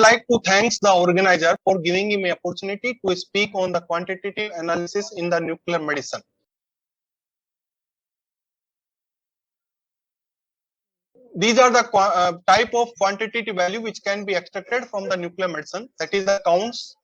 like to thank the organizer for giving me opportunity to speak on the quantitative analysis in the nuclear medicine. These are the type of quantitative value which can be extracted from the nuclear medicine. That is the counts,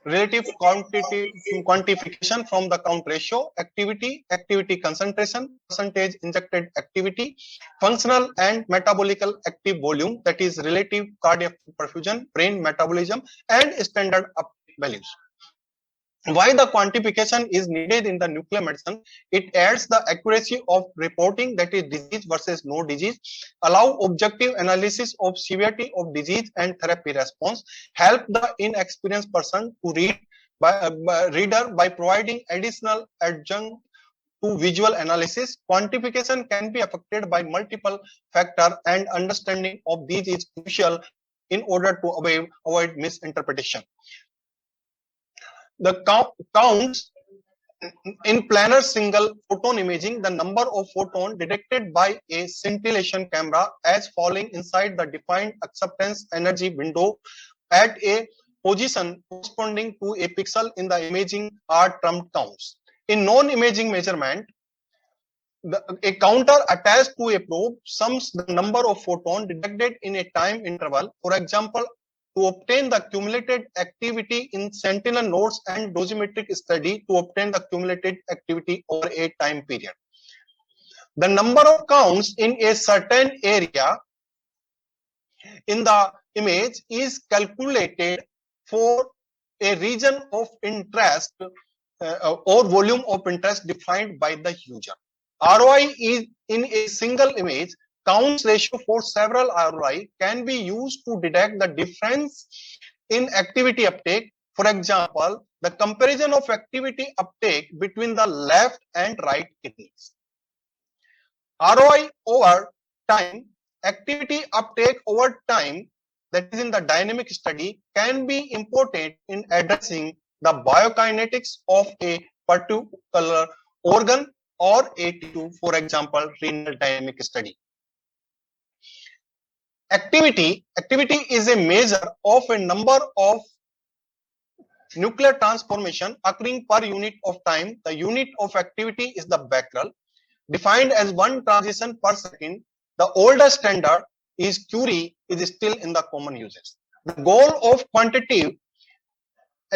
relative quantity quantification from the count ratio, activity concentration, percentage injected activity, functional and metabolical active volume, that is relative cardiac perfusion, brain metabolism, and standard uptake values. Why the quantification is needed in the nuclear medicine? It adds the accuracy of reporting, that is disease versus no disease, allow objective analysis of severity of disease and therapy response, help the inexperienced person to read reader by providing additional adjunct to visual analysis. Quantification can be affected by multiple factors, and understanding of these is crucial in order to avoid misinterpretation. The counts in planar single photon imaging, the number of photons detected by a scintillation camera as falling inside the defined acceptance energy window at a position corresponding to a pixel in the imaging are termed counts. In non-imaging measurement, a counter attached to a probe sums the number of photons detected in a time interval. For example, to obtain the cumulative activity in sentinel nodes and dosimetric study to obtain the cumulative activity over a time period. The number of counts in a certain area in the image is calculated for a region of interest or volume of interest defined by the user. ROI is in a single image. Counts ratio for several ROI can be used to detect the difference in activity uptake. For example, the comparison of activity uptake between the left and right kidneys. ROI over time, activity uptake over time, that is in the dynamic study, can be important in addressing the biokinetics of a particular organ or a tissue, for example, renal dynamic study. Activity is a measure of a number of nuclear transformation occurring per unit of time. The unit of activity is the becquerel, defined as one transition per second. The older standard is Curie, is still in the common uses. The goal of quantitative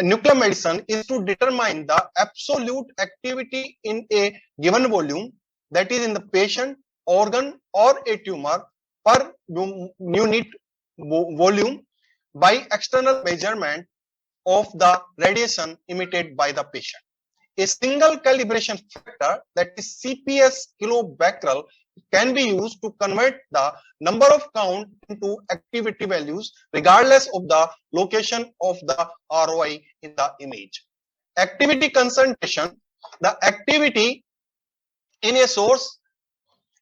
nuclear medicine is to determine the absolute activity in a given volume, that is in the patient, organ, or a tumor, per unit volume by external measurement of the radiation emitted by the patient. A single calibration factor, that is CPS kilobecquerel, can be used to convert the number of count into activity values regardless of the location of the ROI in the image. Activity concentration, the activity in a source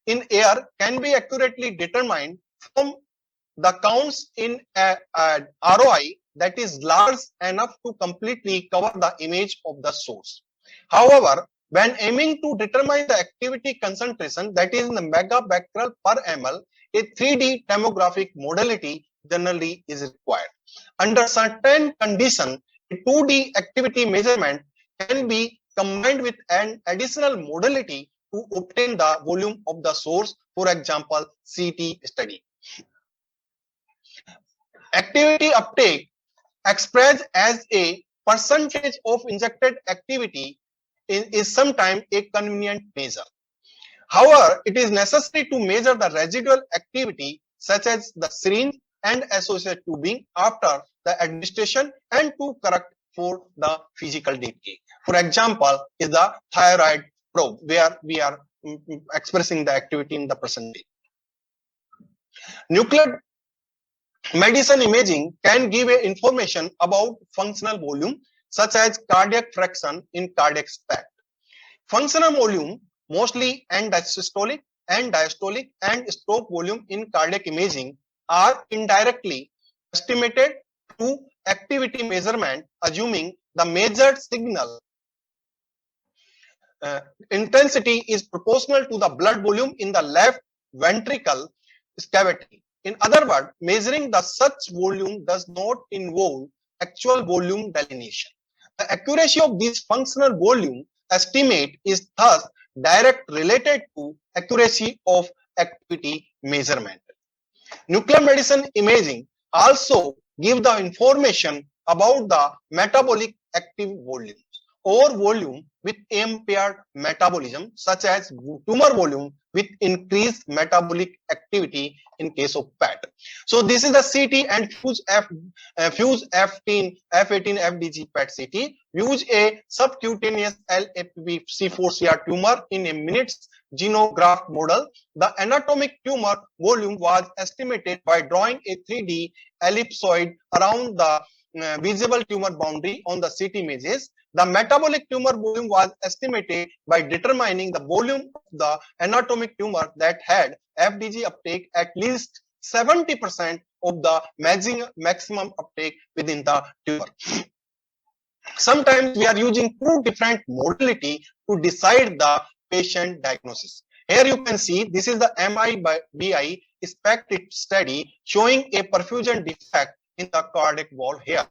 in air can be accurately determined from the counts in a ROI that is large enough to completely cover the image of the source. However, when aiming to determine the activity concentration, that is in the megabecquerel per ml, a 3D tomographic modality generally is required. Under certain conditions, a 2D activity measurement can be combined with an additional modality to obtain the volume of the source, for example, CT study. Activity uptake expressed as a percentage of injected activity is sometimes a convenient measure. However, it is necessary to measure the residual activity such as the syringe and associated tubing after the administration and to correct for the physical decay. For example, is the thyroid probe where we are expressing the activity in the percentage. Nuclear medicine imaging can give information about functional volume such as cardiac fraction in cardiac space. Functional volume, mostly end-systolic and diastolic and stroke volume in cardiac imaging, are indirectly estimated through activity measurement, assuming the measured signal intensity is proportional to the blood volume in the left ventricle cavity. In other words, measuring the such volume does not involve actual volume delineation. The accuracy of this functional volume estimate is thus direct related to accuracy of activity measurement. Nuclear medicine imaging also give the information about the metabolic active volumes or volume with impaired metabolism, such as tumor volume with increased metabolic activity in case of PET. So this is the CT and Fuse F18 FDG PET CT. Use a subcutaneous LAPC4CR tumor in a minute's xenograft model. The anatomic tumor volume was estimated by drawing a 3D ellipsoid around the visible tumor boundary on the CT images. The metabolic tumor volume was estimated by determining the volume of the anatomic tumor that had FDG uptake at least 70% of the maximum uptake within the tumor. Sometimes we are using two different modality to decide the patient diagnosis. Here you can see this is the MIBI SPECT study showing a perfusion defect in the cardiac wall here,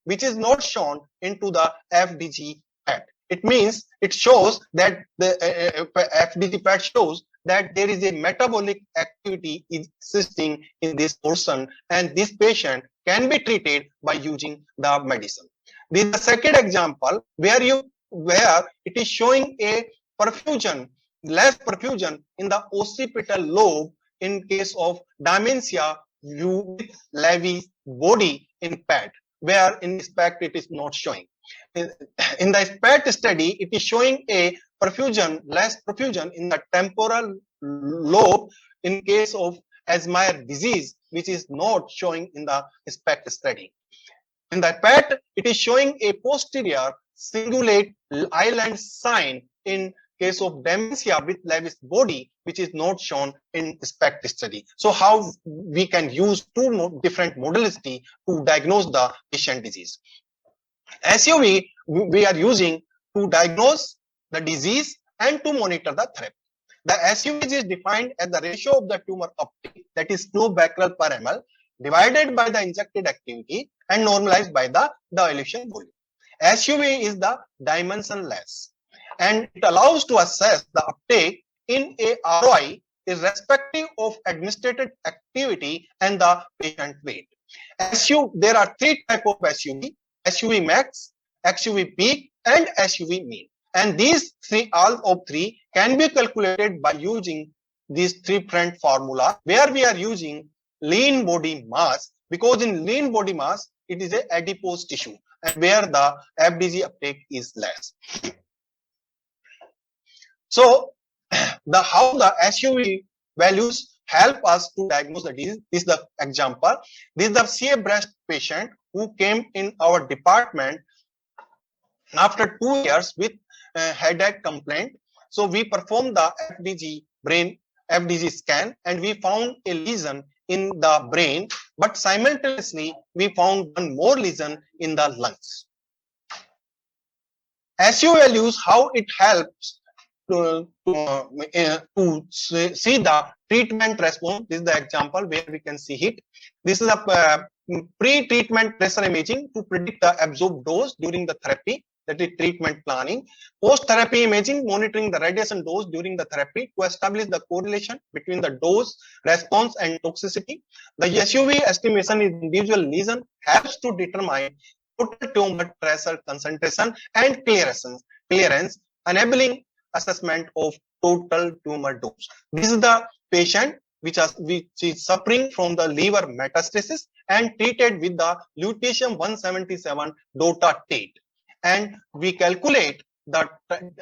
which is not shown into the FDG PET. It means it shows that the FDG PET shows that there is a metabolic activity existing in this person, and this patient can be treated by using the medicine. This is the second example where it is showing a perfusion, less perfusion in the occipital lobe in case of dementia with Levy's body in PET, where in SPECT it is not showing. In the SPECT study, it is showing a perfusion, less perfusion in the temporal lobe in case of Alzheimer's disease, which is not showing in the SPECT study. In the PET, it is showing a posterior cingulate island sign in case of dementia with Levy's body, which is not shown in SPECT study. So how we can use two different modalities to diagnose the patient disease. SUV we are using to diagnose the disease and to monitor the therapy. The SUV is defined as the ratio of the tumor uptake, that is flow becquerel per ml, divided by the injected activity and normalized by the dilation volume. SUV is the dimensionless, and it allows to assess the uptake in a ROI irrespective of administered activity and the patient weight. There are three types of SUV: SUV max, SUV peak, and SUV mean. And these all of three can be calculated by using these three different formula, where we are using lean body mass, because in lean body mass it is a adipose tissue, and where the FDG uptake is less. So how the SUV values help us to diagnose the disease. This is the example. This is the CA breast patient who came in our department after 2 years with headache complaint. So we performed the brain FDG scan, and we found a lesion in the brain, but simultaneously we found one more lesion in the lungs. SU values, how it helps to see the treatment response. This is the example where we can see it. This is a pre-treatment pressure imaging to predict the absorbed dose during the therapy, that is treatment planning. Post-therapy imaging, monitoring the radiation dose during the therapy to establish the correlation between the dose, response, and toxicity. The SUV estimation in individual lesion helps to determine total tumor pressure concentration and clearance, enabling assessment of total tumor dose. This is the patient which is suffering from the liver metastasis and treated with the lutetium-177 dotatate. And we calculate the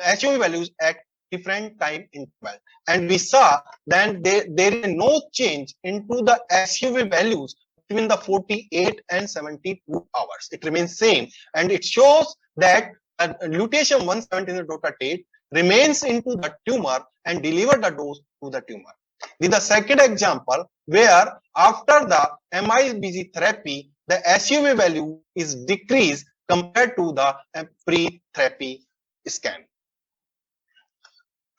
SUV values at different time interval, and we saw that there is no change into the SUV values between the 48 and 72 hours. It remains same, and it shows that lutetium-177 dotatate remains into the tumor and deliver the dose to the tumor. This is the second example where after the MIBG therapy, the SUV value is decreased compared to the pre-therapy scan.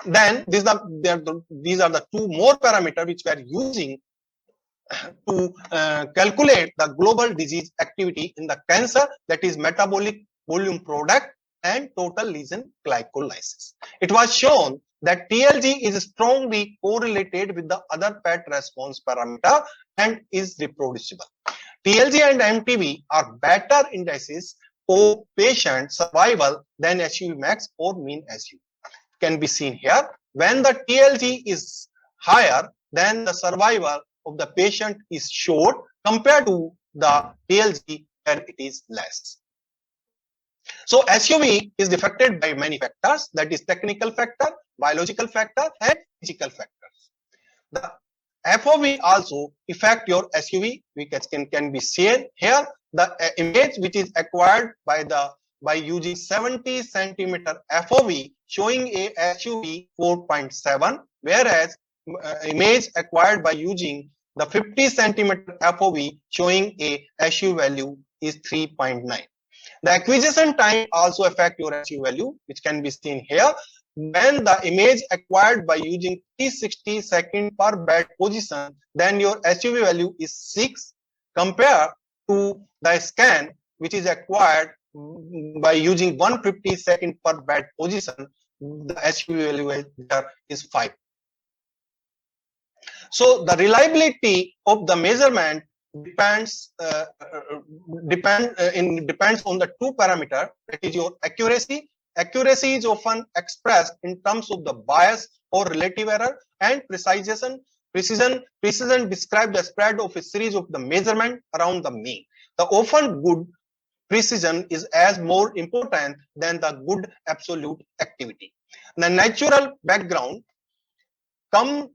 Then these are the two more parameters which we are using to calculate the global disease activity in the cancer, that is metabolic volume product and total lesion glycolysis. It was shown that TLG is strongly correlated with the other PET response parameter and is reproducible. TLG and MTB are better indices for patient survival than SUV max or mean SUV. Can be seen here. When the TLG is higher, then the survival of the patient is short compared to the TLG where it is less. So SUV is affected by many factors, that is technical factor, biological factor and physical factors. The FOV also affect your SUV, which can be seen here. The image which is acquired by using 70 centimeter FOV showing a SUV 4.7, whereas image acquired by using the 50 centimeter FOV showing a SUV value is 3.9. The acquisition time also affect your SUV value, which can be seen here. When the image acquired by using 360 seconds per bed position, then your SUV value is 6 compared to the scan which is acquired by using 150 seconds per bed position, the SUV value is 5. So the reliability of the measurement depends on the two parameters, that is your accuracy. Accuracy is often expressed in terms of the bias or relative error, and precision describe the spread of a series of the measurement around the mean. The often good precision is as more important than the good absolute activity. The natural background comes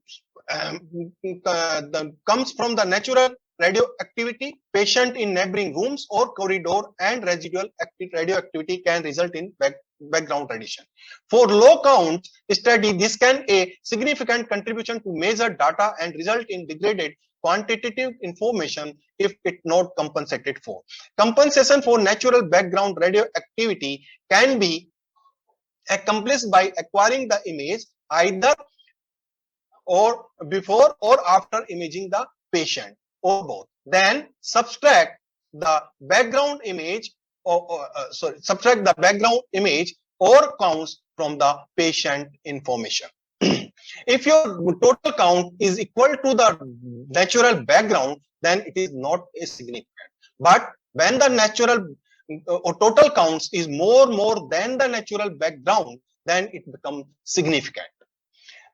from the natural radioactivity. Patient in neighboring rooms or corridor and residual radioactivity can result in background radiation. For low count study, this can a significant contribution to measure data and result in degraded quantitative information if it not compensated for. Compensation for natural background radioactivity can be accomplished by acquiring the image either or before or after imaging the patient or both. Then subtract the background image subtract the background image or counts from the patient information. If your total count is equal to the natural background, then it is not a significant. But when the natural or total counts is more than the natural background, then it becomes significant.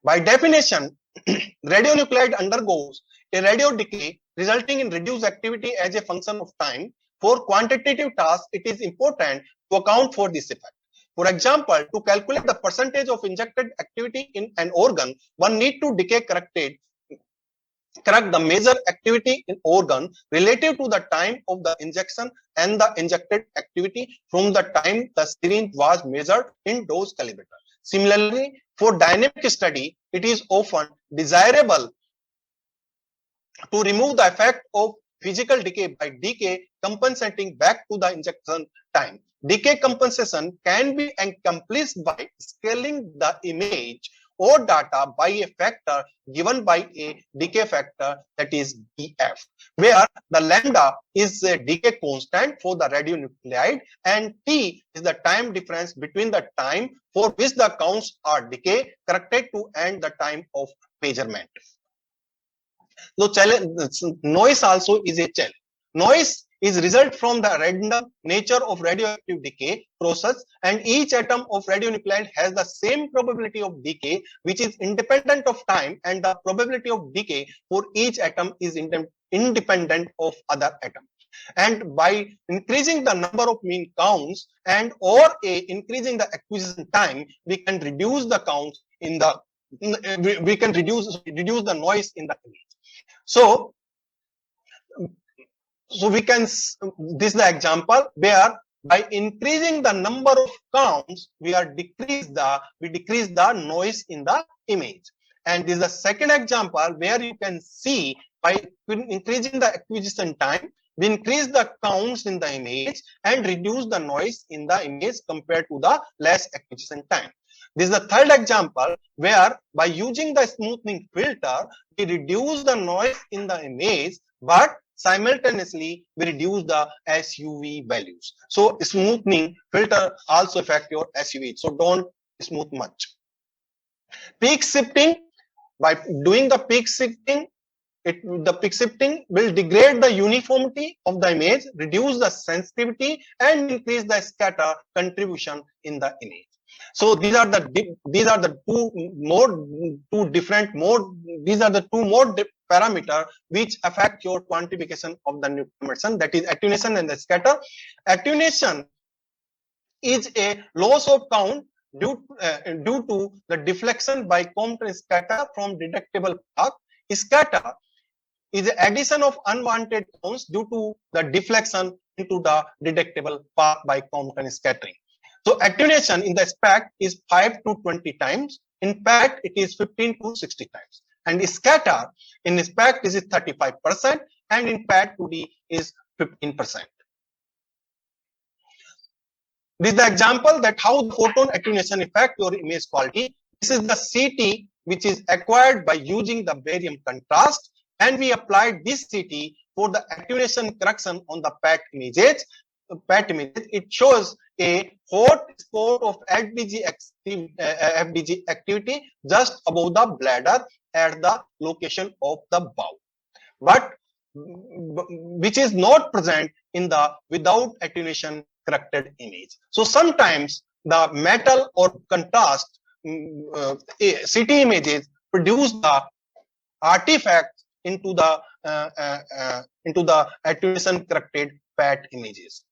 By definition, radionuclide undergoes a radio decay resulting in reduced activity as a function of time. For quantitative tasks, it is important to account for this effect. For example, to calculate the percentage of injected activity in an organ, one need to correct the measured activity in organ relative to the time of the injection and the injected activity from the time the syringe was measured in dose calibrator. Similarly, for dynamic study, it is often desirable to remove the effect of physical decay by decay compensating back to the injection time. Decay compensation can be accomplished by scaling the image or data by a factor given by a decay factor, that is DF, where the lambda is a decay constant for the radionuclide and T is the time difference between the time for which the counts are decay corrected to and the time of measurement. So noise also is a challenge. Noise is result from the random nature of radioactive decay process, and each atom of radionuclide has the same probability of decay which is independent of time, and the probability of decay for each atom is independent of other atom. And by increasing the number of mean counts and or increasing the acquisition time, we can reduce the counts in the we can reduce the noise in the image. So we can, this is the example where by increasing the number of counts, we decrease the noise in the image. And this is the second example where you can see by increasing the acquisition time, we increase the counts in the image and reduce the noise in the image compared to the less acquisition time. This is the third example where by using the smoothing filter, we reduce the noise in the image, but simultaneously we reduce the SUV values. So smoothing filter also affect your SUV. So don't smooth much. Peak shifting, by doing the peak shifting, the peak shifting will degrade the uniformity of the image, reduce the sensitivity, and increase the scatter contribution in the image. So these are the two different mode. These are the two mode parameter which affect your quantification of the nuclear medicine, that is attenuation and the scatter. Attenuation is a loss of count due to the deflection by Compton scatter from detectable path. Scatter is the addition of unwanted cones due to the deflection into the detectable path by Compton scattering. So attenuation in the SPECT is 5 to 20 times. In PECT, it is 15 to 60 times. And scatter in SPECT is 35%, and in PET 2D is 15%. This is the example that how the photon attenuation affect your image quality. This is the CT which is acquired by using the barium contrast, and we applied this CT for the attenuation correction on the PET images. It shows a hot spot of FDG activity just above the bladder at the location of the bowel, but which is not present in the without attenuation corrected image. So sometimes the metal or contrast CT images produce the artifacts into the attenuation corrected PET images.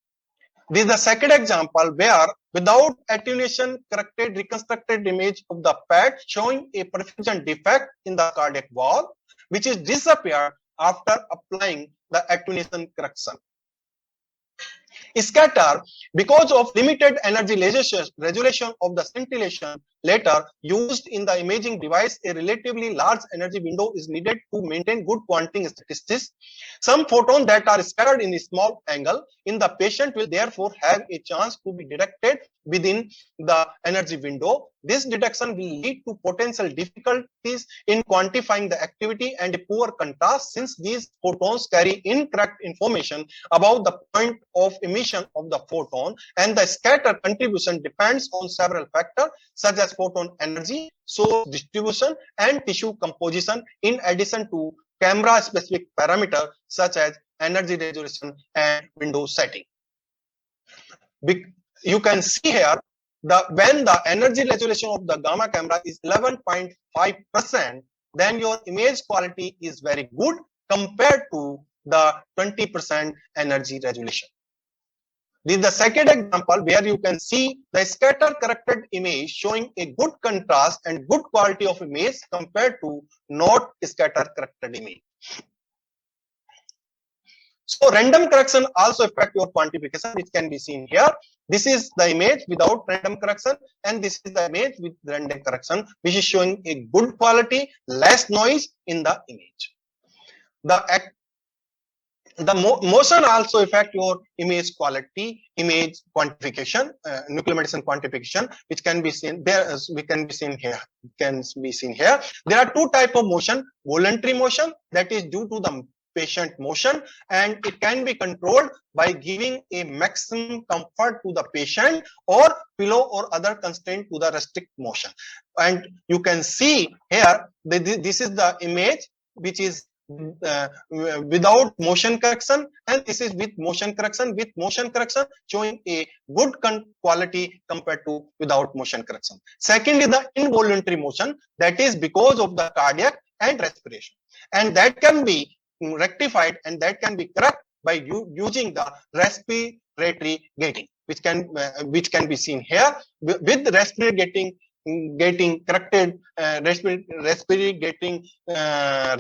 This is the second example where without attenuation corrected reconstructed image of the PET showing a perfusion defect in the cardiac wall, which is disappeared after applying the attenuation correction. Scatter, because of limited energy resolution of the scintillation later used in the imaging device, a relatively large energy window is needed to maintain good quantum statistics. Some photons that are scattered in a small angle in the patient will therefore have a chance to be detected within the energy window. This detection will lead to potential difficulties in quantifying the activity and a poor contrast, since these photons carry incorrect information about the point of emission of the photon, and the scatter contribution depends on several factors such as photon energy, source distribution, and tissue composition, in addition to camera specific parameters such as energy resolution and window setting. You can see here when the energy resolution of the gamma camera is 11.5%, then your image quality is very good compared to the 20% energy resolution. This is the second example where you can see the scatter corrected image showing a good contrast and good quality of image compared to not scatter corrected image. So random correction also affect your quantification, which can be seen here. This is the image without random correction, and this is the image with random correction, which is showing a good quality, less noise in the image. The motion also affect your image quality, image quantification, nuclear medicine quantification, which can be seen there. As we can be seen here, There are two types of motion: voluntary motion, that is due to the patient motion, and it can be controlled by giving a maximum comfort to the patient, or pillow or other constraint to the restrict motion. And you can see here this is the image which is without motion correction, and this is with motion correction. With motion correction showing a good quality compared to without motion correction. Second is the involuntary motion, that is because of the cardiac and respiration, and that can be rectified and that can be correct by using the respiratory gating, which can be seen here. With respiratory getting corrected, respiratory gating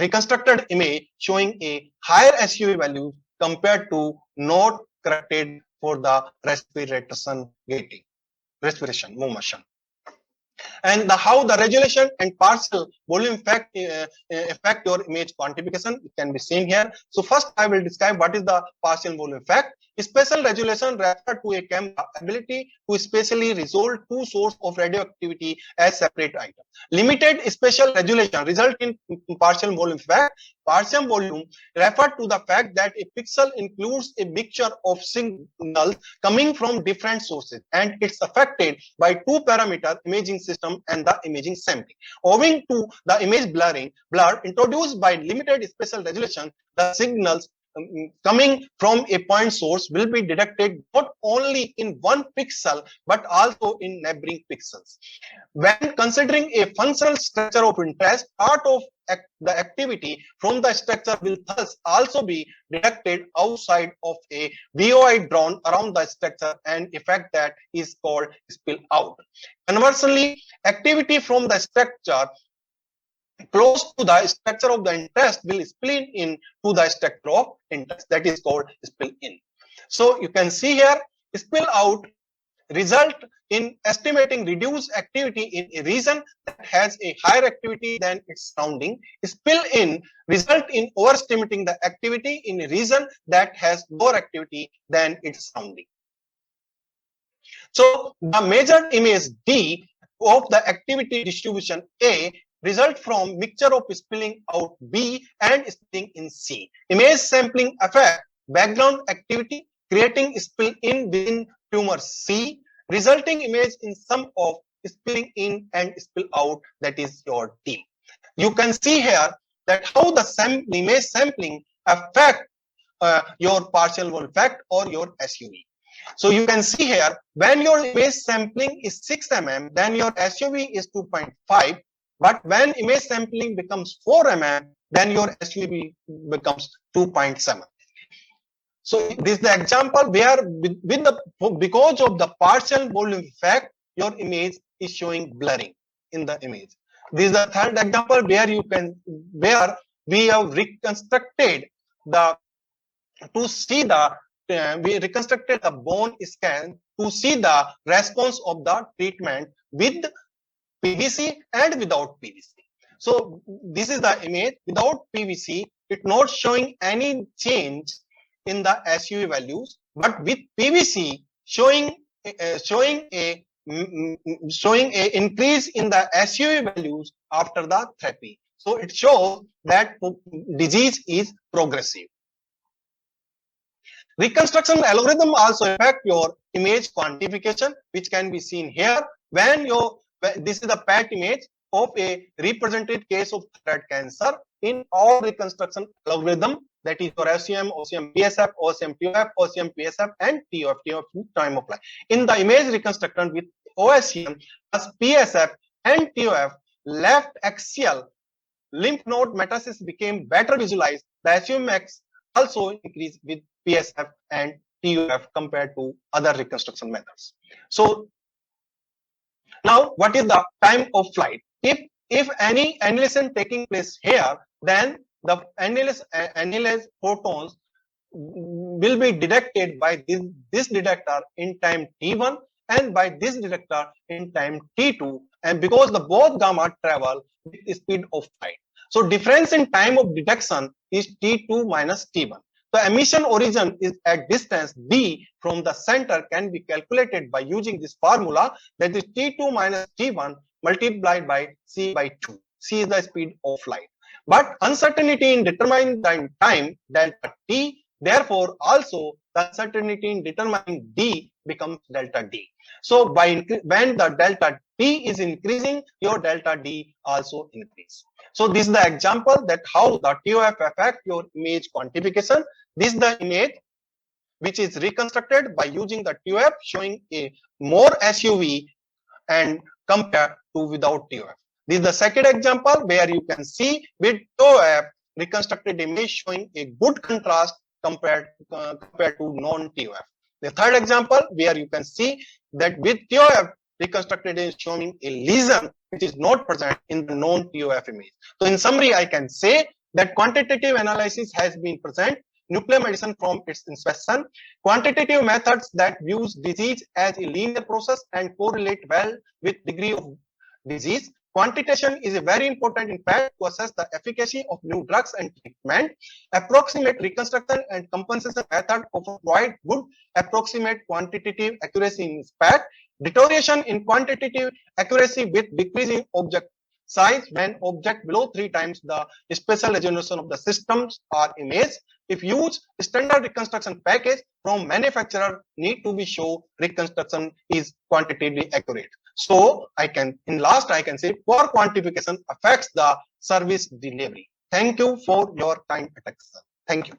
reconstructed image showing a higher SUV value compared to not corrected for the respiration motion. And how the resolution and partial volume affect your image quantification, it can be seen here. So first I will describe what is the partial volume effect. Spatial resolution refers to a camera ability to spatially resolve two sources of radioactivity as separate items. Limited spatial resolution results in partial volume effect. Partial volume refers to the fact that a pixel includes a mixture of signals coming from different sources, and it's affected by two parameters: imaging system and the imaging sampling. Owing to the image blur introduced by limited spatial resolution, the signals coming from a point source will be detected not only in one pixel but also in neighboring pixels. When considering a functional structure of interest, part of the activity from the structure will thus also be detected outside of a VOI drawn around the structure, an effect that is called spill out. Conversely, activity from the structure close to the structure of the interest will spill in to the structure of interest, that is called spill in. So you can see here, spill out result in estimating reduced activity in a region that has a higher activity than its surrounding. Spill in result in overestimating the activity in a region that has lower activity than its surrounding. So the measured image D of the activity distribution A result from mixture of spilling out B and spilling in C. Image sampling affect background activity, creating spill in within tumor C, resulting image in sum of spilling in and spill out, that is your D. You can see here that how the image sampling affect your partial volume effect or your SUV. So you can see here, when your image sampling is 6 mm, then your SUV is 2.5. But when image sampling becomes 4 mm, then your SUV becomes 2.7. So this is the example where because of the partial volume effect, your image is showing blurring in the image. This is the third example where we have reconstructed the we reconstructed the bone scan to see the response of the treatment with PVC and without PVC. So this is the image without PVC. It's not showing any change in the SUV values, but with PVC showing a increase in the SUV values after the therapy. So it shows that disease is progressive. Reconstruction algorithm also affect your image quantification, which can be seen here. This is the PET image of a represented case of thyroid cancer in all reconstruction algorithm, that is your OCM, OCM PSF, OCM TOF, OCM PSF, and TOF time of life. In the image reconstruction with OCM plus PSF and TOF, left axial lymph node metastasis became better visualized. The SUMX also increased with PSF and TUF compared to other reconstruction methods. So now, what is the time of flight? If any annihilation taking place here, then the annihilation photons will be detected by this detector in time t1 and by this detector in time t2, and because the both gamma travel with the speed of light. So difference in time of detection is t2 minus t1. The emission origin is at distance d from the center can be calculated by using this formula, that is t2 minus t1 multiplied by c by 2. C is the speed of light. But uncertainty in determining the time delta t, therefore also the uncertainty in determining d becomes delta d. So when the delta t is increasing, your delta d also increase. So this is the example that how the TOF affect your image quantification. This is the image which is reconstructed by using the TOF, showing a more SUV and compared to without TOF. This is the second example where you can see with TOF reconstructed image showing a good contrast compared to non-TOF. The third example where you can see that with TOF reconstructed is showing a lesion which is not present in the non-TOF image. So in summary, I can say that quantitative analysis has been present nuclear medicine from its inception. Quantitative methods that views disease as a linear process and correlate well with degree of disease. Quantitation is a very important in fact to assess the efficacy of new drugs and treatment. Approximate reconstruction and compensation method often provide good approximate quantitative accuracy in fact. Deterioration in quantitative accuracy with decreasing object size when object below 3 times the spatial resolution of the systems or image. If use standard reconstruction package from manufacturer need to be show reconstruction is quantitatively accurate. So I can say poor quantification affects the service delivery. Thank you for your time attention. Thank you.